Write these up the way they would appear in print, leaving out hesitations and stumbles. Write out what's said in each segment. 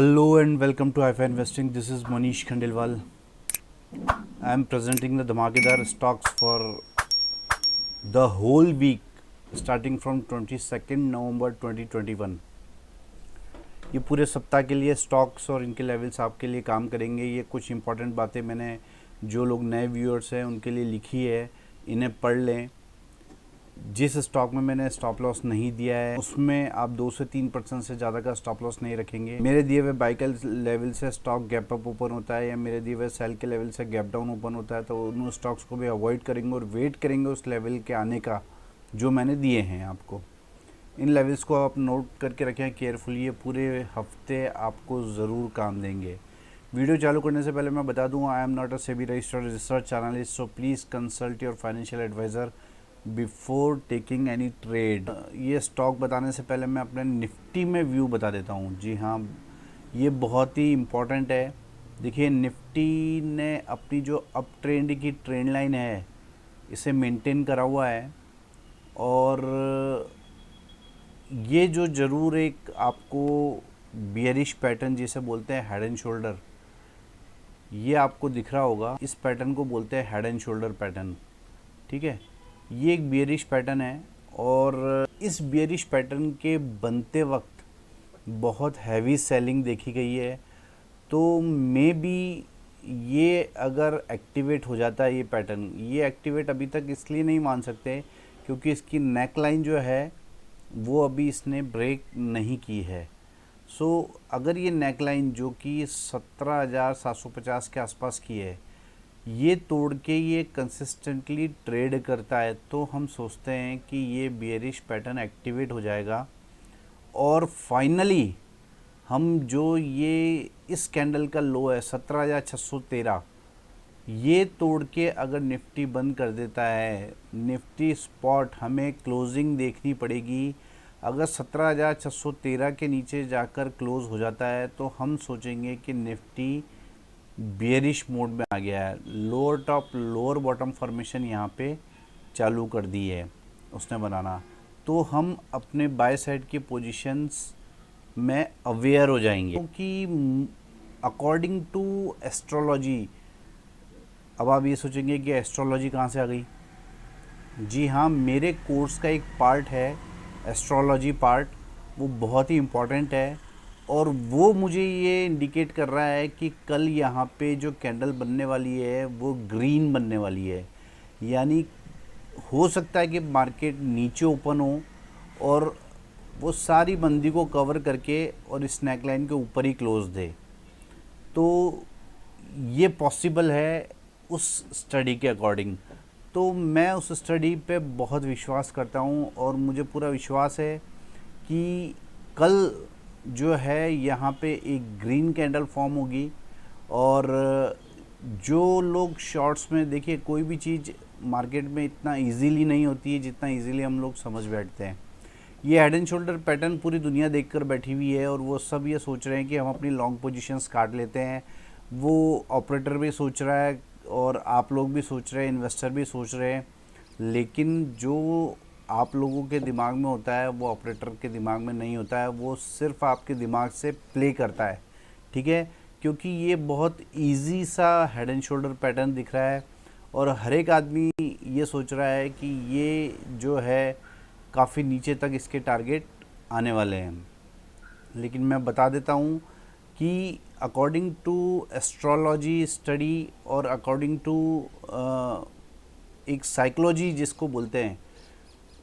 Hello and welcome to iFi Investing. This is Manish Khandelwal. I am presenting the Dhamakedar stocks for the whole week starting from 22nd November 2021. ये पूरे सप्ताह के लिए stocks और इनके levels आपके लिए काम करेंगे। ये कुछ इंपॉर्टेंट बातें मैंने जो लोग नए व्यूअर्स हैं उनके लिए लिखी है, इन्हें पढ़ लें। जिस स्टॉक में मैंने स्टॉप लॉस नहीं दिया है उसमें आप 2 से 3% से ज़्यादा का स्टॉप लॉस नहीं रखेंगे। मेरे दिए हुए बाई के लेवल से स्टॉक गैप अप ओपन होता है या मेरे दिए हुए सेल के लेवल से गैप डाउन ओपन होता है तो उन स्टॉक्स को भी अवॉइड करेंगे और वेट करेंगे उस लेवल के आने का जो मैंने दिए हैं आपको। इन लेवल्स को आप नोट करके रखें केयरफुली, ये पूरे हफ्ते आपको ज़रूर काम देंगे। वीडियो चालू करने से पहले मैं बता दूँ, I am not a SEBI registered research analyst, so please consult your financial adviser before taking any trade. ये स्टॉक बताने से पहले मैं अपने निफ्टी में व्यू बता देता हूँ। जी हाँ, ये बहुत ही इम्पोर्टेंट है। देखिए, निफ्टी ने अपनी जो अप ट्रेंड की ट्रेंड लाइन है इसे मेंटेन करा हुआ है और ये जो ज़रूर एक आपको बियरिश पैटर्न जिसे बोलते हैं हेड एंड शोल्डर, ये आपको दिख रहा होगा। इस पैटर्न को बोलते हैं हेड एंड शोल्डर पैटर्न, ठीक है। ये एक बियरिश पैटर्न है और इस बियरिश पैटर्न के बनते वक्त बहुत हैवी सेलिंग देखी गई है। तो मे बी ये अगर एक्टिवेट हो जाता है ये पैटर्न, ये एक्टिवेट अभी तक इसलिए नहीं मान सकते क्योंकि इसकी नेक लाइन जो है वो अभी इसने ब्रेक नहीं की है। सो अगर ये नेक लाइन जो कि 17,750 के आसपास की है, ये तोड़ के ये कंसिस्टेंटली ट्रेड करता है तो हम सोचते हैं कि ये बियरिश पैटर्न एक्टिवेट हो जाएगा और फाइनली हम जो ये इस कैंडल का लो है 17,613, ये तोड़ के अगर निफ्टी बंद कर देता है, निफ्टी स्पॉट हमें क्लोजिंग देखनी पड़ेगी। अगर 17,613 के नीचे जाकर क्लोज हो जाता है तो हम सोचेंगे कि निफ्टी बियरिश मोड में आ गया है। Lower top lower bottom formation यहाँ पे चालू कर दी है उसने बनाना, तो हम अपने बाय साइड की पोजीशंस में अवेयर हो जाएंगे क्योंकि अकॉर्डिंग टू एस्ट्रोलॉजी, अब आप ये सोचेंगे कि एस्ट्रोलॉजी कहाँ से आ गई। जी हाँ, मेरे कोर्स का एक पार्ट है एस्ट्रोलॉजी पार्ट, वो बहुत ही इम्पॉर्टेंट है और वो मुझे ये इंडिकेट कर रहा है कि कल यहाँ पे जो कैंडल बनने वाली है वो ग्रीन बनने वाली है। यानी हो सकता है कि मार्केट नीचे ओपन हो और वो सारी मंदी को कवर करके और इस नेक लाइन के ऊपर ही क्लोज दे। तो ये पॉसिबल है उस स्टडी के अकॉर्डिंग। तो मैं उस स्टडी पे बहुत विश्वास करता हूँ और मुझे पूरा विश्वास है कि कल जो है यहाँ पे एक ग्रीन कैंडल फॉर्म होगी। और जो लोग शॉर्ट्स में, देखिए कोई भी चीज़ मार्केट में इतना इजीली नहीं होती है जितना इजीली हम लोग समझ बैठते हैं। ये हेड एंड शोल्डर पैटर्न पूरी दुनिया देखकर बैठी हुई है और वो सब ये सोच रहे हैं कि हम अपनी लॉन्ग पोजीशंस काट लेते हैं। वो ऑपरेटर भी सोच रहा है और आप लोग भी सोच रहे हैं, इन्वेस्टर भी सोच रहे हैं, लेकिन जो आप लोगों के दिमाग में होता है वो ऑपरेटर के दिमाग में नहीं होता है। वो सिर्फ आपके दिमाग से प्ले करता है, ठीक है, क्योंकि ये बहुत इजी सा हेड एंड शोल्डर पैटर्न दिख रहा है और हर एक आदमी ये सोच रहा है कि ये जो है काफ़ी नीचे तक इसके टारगेट आने वाले हैं। लेकिन मैं बता देता हूँ कि अकॉर्डिंग टू एस्ट्रोलॉजी स्टडी और अकॉर्डिंग टू एक साइकोलॉजी जिसको बोलते हैं,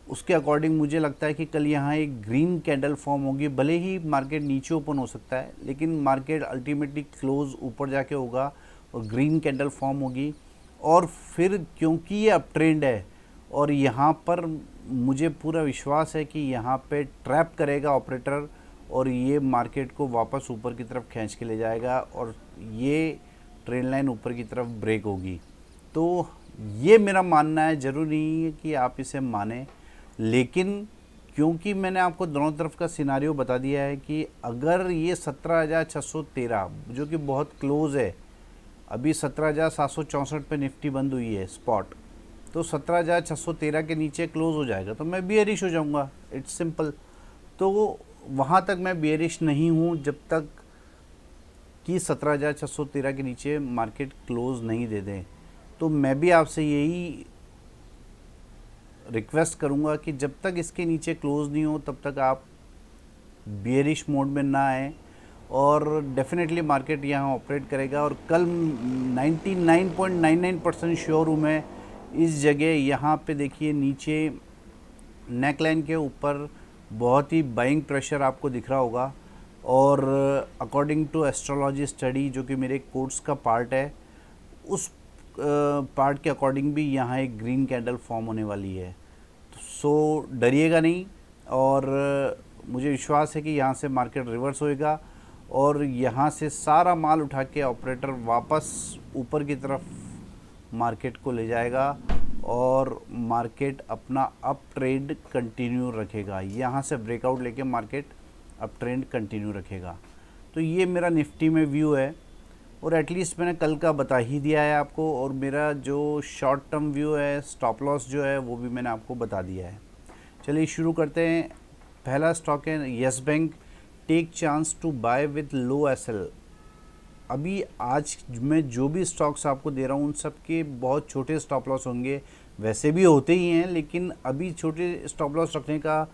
उसके अकॉर्डिंग मुझे लगता है कि कल यहाँ एक ग्रीन कैंडल फॉर्म होगी। भले ही मार्केट नीचे ओपन हो सकता है लेकिन मार्केट अल्टीमेटली क्लोज ऊपर जाके होगा और ग्रीन कैंडल फॉर्म होगी। और फिर क्योंकि ये अप ट्रेंड है और यहाँ पर मुझे पूरा विश्वास है कि यहाँ पे ट्रैप करेगा ऑपरेटर और ये मार्केट को वापस ऊपर की तरफ खींच के ले जाएगा और ये ट्रेंड लाइन ऊपर की तरफ ब्रेक होगी। तो ये मेरा मानना है, ज़रूरी नहीं है कि आप इसे माने, लेकिन क्योंकि मैंने आपको दोनों तरफ का सिनारियो बता दिया है कि अगर ये 17,613 जो कि बहुत क्लोज है, अभी 17,764 पे निफ्टी बंद हुई है स्पॉट, तो 17,613 के नीचे क्लोज हो जाएगा तो मैं बियरिश हो जाऊंगा। It's simple. तो वहाँ तक मैं बियरिश नहीं हूँ जब तक कि 17,613 के नीचे मार्केट क्लोज नहीं दे दें। तो मैं भी आपसे यही रिक्वेस्ट करूंगा कि जब तक इसके नीचे क्लोज नहीं हो तब तक आप बियरिश मोड में ना आए, और डेफिनेटली मार्केट यहाँ ऑपरेट करेगा। और कल 99.99% श्योर हूँ मैं इस जगह यहाँ पे देखिए नीचे नेकलाइन के ऊपर बहुत ही बाइंग प्रेशर आपको दिख रहा होगा, और अकॉर्डिंग टू एस्ट्रोलॉजी स्टडी जो कि मेरे कोर्स का पार्ट है, उस पार्ट के अकॉर्डिंग भी यहाँ एक ग्रीन कैंडल फॉर्म होने वाली है। सो डरिएगा नहीं, और मुझे विश्वास है कि यहाँ से मार्केट रिवर्स होएगा और यहाँ से सारा माल उठा के ऑपरेटर वापस ऊपर की तरफ मार्केट को ले जाएगा और मार्केट अपना अप ट्रेंड कंटिन्यू रखेगा। यहाँ से ब्रेकआउट लेके मार्केट अप ट्रेंड कंटिन्यू रखेगा। तो ये मेरा निफ्टी में व्यू है, और एटलीस्ट मैंने कल का बता ही दिया है आपको, और मेरा जो शॉर्ट टर्म व्यू है, स्टॉप लॉस जो है, वो भी मैंने आपको बता दिया है। चलिए शुरू करते हैं। पहला स्टॉक है Yes Bank, take chance to buy with low SL. अभी आज मैं जो भी स्टॉक्स आपको दे रहा हूँ उन सब के बहुत छोटे स्टॉप लॉस होंगे, वैसे भी होते ही हैं, लेकिन अभी छोटे स्टॉप लॉस रखने का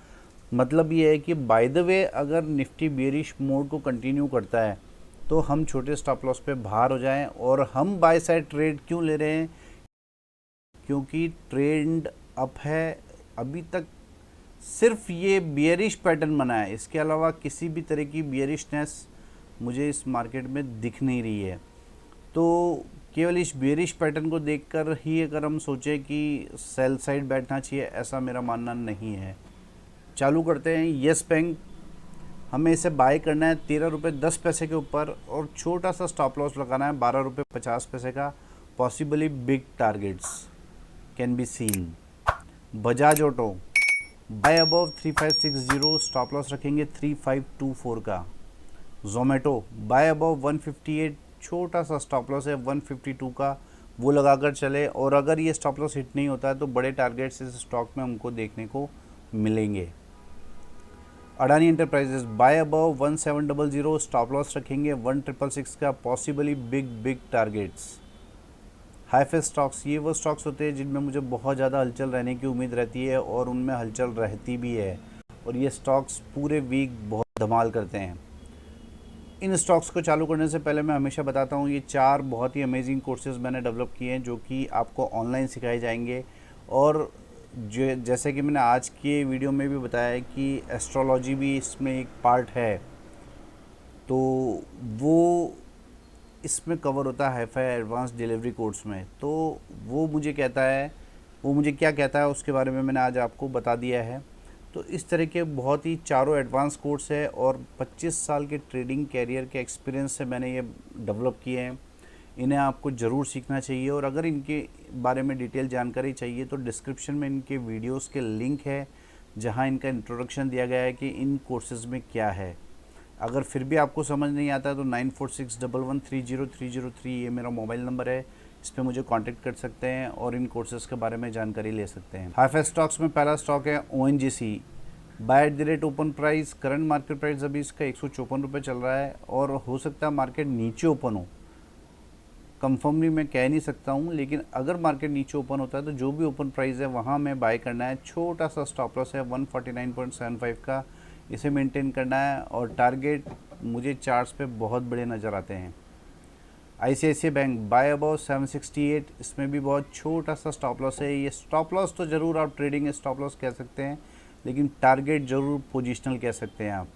मतलब ये है कि बाय द वे अगर निफ्टी बेरिश मोड को कंटिन्यू करता है तो हम छोटे स्टॉप लॉस पे बाहर हो जाएं। और हम बाय साइड ट्रेड क्यों ले रहे हैं? क्योंकि ट्रेंड अप है, अभी तक सिर्फ ये बियरिश पैटर्न बना है, इसके अलावा किसी भी तरह की बियरिशनेस मुझे इस मार्केट में दिख नहीं रही है। तो केवल इस बियरिश पैटर्न को देखकर ही अगर हम सोचें कि सेल साइड बैठना चाहिए, ऐसा मेरा मानना नहीं है। चालू करते हैं। यस बैंक, हमें इसे बाय करना है 13 रुपये 10 पैसे के ऊपर, और छोटा सा स्टॉप लॉस लगाना है 12 रुपये 50 पैसे का। Possibly big targets can be seen. Bajaj Auto, buy above 3560, stop loss रखेंगे 3524 का। जोमेटो, बाय अबव 158, छोटा सा स्टॉप लॉस है 152 का, वो लगाकर चले। और अगर ये स्टॉप लॉस हिट नहीं होता है तो बड़े टारगेट्स इस स्टॉक में हमको देखने को मिलेंगे। Adani enterprises, buy above 1700, stop loss रखेंगे 1666 का। Possibly big targets. हाईफे स्टॉक्स, ये वो स्टॉक्स होते हैं जिनमें मुझे बहुत ज़्यादा हलचल रहने की उम्मीद रहती है, और उनमें हलचल रहती भी है, और ये स्टॉक्स पूरे वीक बहुत धमाल करते हैं। इन स्टॉक्स को चालू करने से पहले मैं हमेशा बताता हूँ, ये 4 बहुत ही अमेजिंग कोर्सेज़ मैंने डेवलप किए हैं जो कि आपको ऑनलाइन सिखाए जाएंगे। और जो जैसे कि मैंने आज के वीडियो में भी बताया है कि एस्ट्रोलॉजी भी इसमें एक पार्ट है, तो वो इसमें कवर होता है हाईफाई एडवांस डिलीवरी कोर्स में। तो वो मुझे क्या कहता है उसके बारे में मैंने आज आपको बता दिया है। तो इस तरह के बहुत ही 4 एडवांस कोर्स है, और 25 साल के ट्रेडिंग कैरियर के एक्सपीरियंस से मैंने ये डेवलप किए हैं। इन्हें आपको ज़रूर सीखना चाहिए, और अगर इनके बारे में डिटेल जानकारी चाहिए तो डिस्क्रिप्शन में इनके वीडियोस के लिंक है जहां इनका इंट्रोडक्शन दिया गया है कि इन कोर्सेज़ में क्या है। अगर फिर भी आपको समझ नहीं आता है तो 9461130303 ये मेरा मोबाइल नंबर है, इस पर मुझे कांटेक्ट कर सकते हैं और इन कोर्सेज़ के बारे में जानकारी ले सकते हैं। हाईफाई स्टॉक्स में पहला स्टॉक है ONGC, bye at the rate open price. Current market price अभी इसका 154 रुपये चल रहा है, और हो सकता है मार्केट नीचे ओपन हो, कंफर्मली मैं कह नहीं सकता हूँ, लेकिन अगर मार्केट नीचे ओपन होता है तो जो भी ओपन प्राइस है वहाँ मैं बाय करना है। छोटा सा स्टॉप लॉस है 149.75 का, इसे मेंटेन करना है, और टारगेट मुझे चार्ट्स पे बहुत बड़े नज़र आते हैं। ICICI बैंक, बाय अबाउट 768, इसमें भी बहुत छोटा सा स्टॉप लॉस है। ये स्टॉप लॉस तो ज़रूर आप ट्रेडिंग स्टॉप लॉस कह सकते हैं, लेकिन टारगेट ज़रूर पोजिशनल कह सकते हैं आप।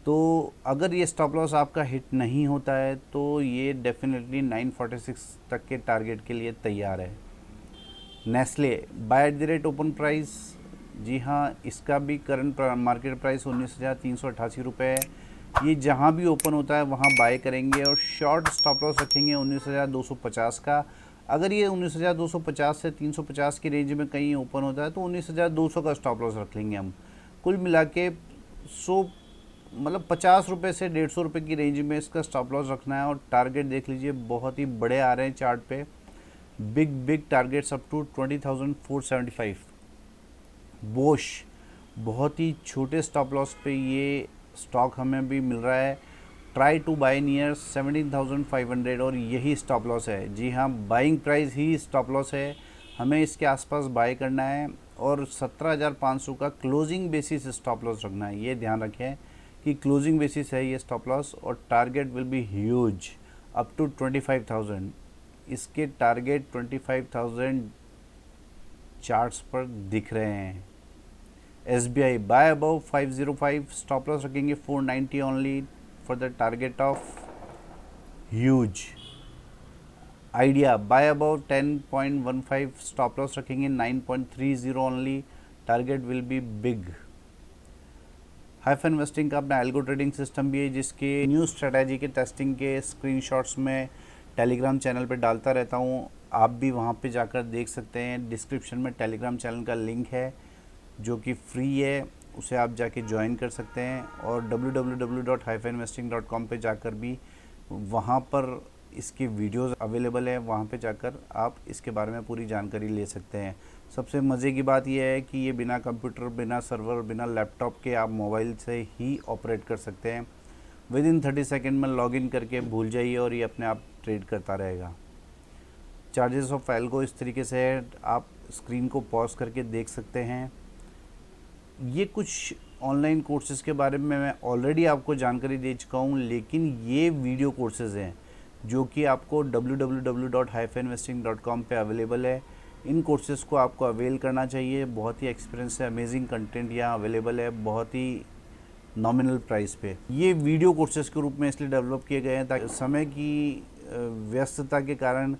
तो अगर ये स्टॉप लॉस आपका हिट नहीं होता है तो ये डेफिनेटली 946 तक के टारगेट के लिए तैयार है। Nestle, buy at the rate open price, जी हाँ, इसका भी करंट मार्केट प्राइस 19,388 रुपये है। ये जहाँ भी ओपन होता है वहाँ बाय करेंगे, और शॉर्ट स्टॉप लॉस रखेंगे 19,250 का। अगर ये 19,250 से 350 की रेंज में कहीं ओपन होता है तो 19,200 का स्टॉप लॉस रख लेंगे हम। कुल मिला के 50 रुपये से 150 रुपये की रेंज में इसका स्टॉप लॉस रखना है। और टारगेट देख लीजिए बहुत ही बड़े आ रहे हैं चार्ट पे, बिग टारगेट्स अप टू 20,475। बोश, बहुत ही छोटे स्टॉप लॉस पे ये स्टॉक हमें भी मिल रहा है। ट्राई टू बाई नियर 17,500 और यही स्टॉप लॉस है। जी हाँ, बाइंग प्राइस ही स्टॉप लॉस है, हमें इसके आसपास बाय करना है और 17,500 का क्लोजिंग बेसिस स्टॉप लॉस रखना है। ये ध्यान रखें कि क्लोजिंग बेसिस है ये स्टॉप लॉस और target will be huge up to 25,000। इसके टारगेट 25,000 चार्ट्स पर दिख रहे हैं। SBI buy above 505, stop loss रखेंगे 490 only for the target of huge. Idea buy above 10.15, stop loss रखेंगे 9.30 only, target will be big. Hyphen investing का अपना algo trading system भी है, जिसके न्यू स्ट्रेटजी के टेस्टिंग के स्क्रीनशॉट्स में टेलीग्राम चैनल पे डालता रहता हूँ, आप भी वहाँ पे जाकर देख सकते हैं। डिस्क्रिप्शन में टेलीग्राम चैनल का लिंक है जो कि फ्री है, उसे आप जाके ज्वाइन कर सकते हैं और www.hypheninvesting.com पे जाकर भी वहाँ पर इसकी वीडियोस अवेलेबल है, वहाँ पे जाकर आप इसके बारे में पूरी जानकारी ले सकते हैं। सबसे मज़े की बात यह है कि ये बिना कंप्यूटर, बिना सर्वर, बिना लैपटॉप के आप मोबाइल से ही ऑपरेट कर सकते हैं। विद इन 30 सेकेंड में लॉगिन करके भूल जाइए और ये अपने आप ट्रेड करता रहेगा। चार्जेस ऑफ एल्गो इस तरीके से है, आप स्क्रीन को पॉज करके देख सकते हैं। ये कुछ ऑनलाइन कोर्सेज़ के बारे में मैं ऑलरेडी आपको जानकारी दे चुका हूँ, लेकिन ये वीडियो कोर्सेज़ हैं जो कि आपको www.hypheninvesting.com पे अवेलेबल है। इन कोर्सेज़ को आपको अवेल करना चाहिए। बहुत ही एक्सपीरियंस है, अमेजिंग कंटेंट यहाँ अवेलेबल है, बहुत ही नॉमिनल प्राइस पे। ये वीडियो कोर्सेज़ के रूप में इसलिए डेवलप किए गए हैं ताकि समय की व्यस्तता के कारण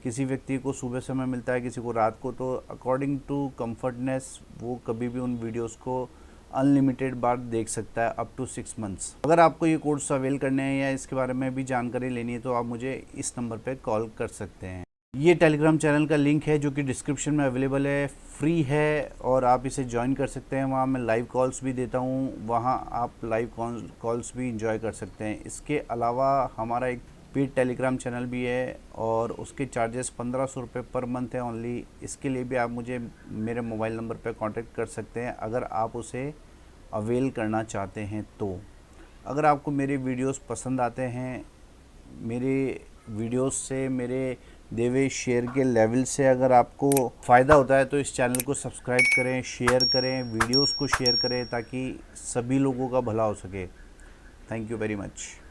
किसी व्यक्ति को सुबह समय मिलता है, किसी को रात को, तो अकॉर्डिंग टू कंफर्टनेस वो कभी भी उन वीडियोस को अनलिमिटेड बार देख सकता है अप टू 6 मंथ्स। अगर आपको ये कोर्स अवेल करने हैं या इसके बारे में भी जानकारी लेनी है तो आप मुझे इस नंबर पे कॉल कर सकते हैं। ये टेलीग्राम चैनल का लिंक है जो कि डिस्क्रिप्शन में अवेलेबल है, फ्री है और आप इसे ज्वाइन कर सकते हैं। वहाँ मैं लाइव कॉल्स भी देता हूँ, वहाँ आप लाइव कॉल्स भी इंजॉय कर सकते हैं। इसके अलावा हमारा एक पेड टेलीग्राम चैनल भी है और उसके चार्जेस 1500 रुपये पर मंथ है ओनली। इसके लिए भी आप मुझे मेरे मोबाइल नंबर पर कांटेक्ट कर सकते हैं अगर आप उसे अवेल करना चाहते हैं तो। अगर आपको मेरे वीडियोस पसंद आते हैं, मेरे वीडियोस से, मेरे देवे शेयर के लेवल से अगर आपको फ़ायदा होता है तो इस चैनल को सब्सक्राइब करें, शेयर करें, वीडियोस को शेयर करें ताकि सभी लोगों का भला हो सके। Thank you very much.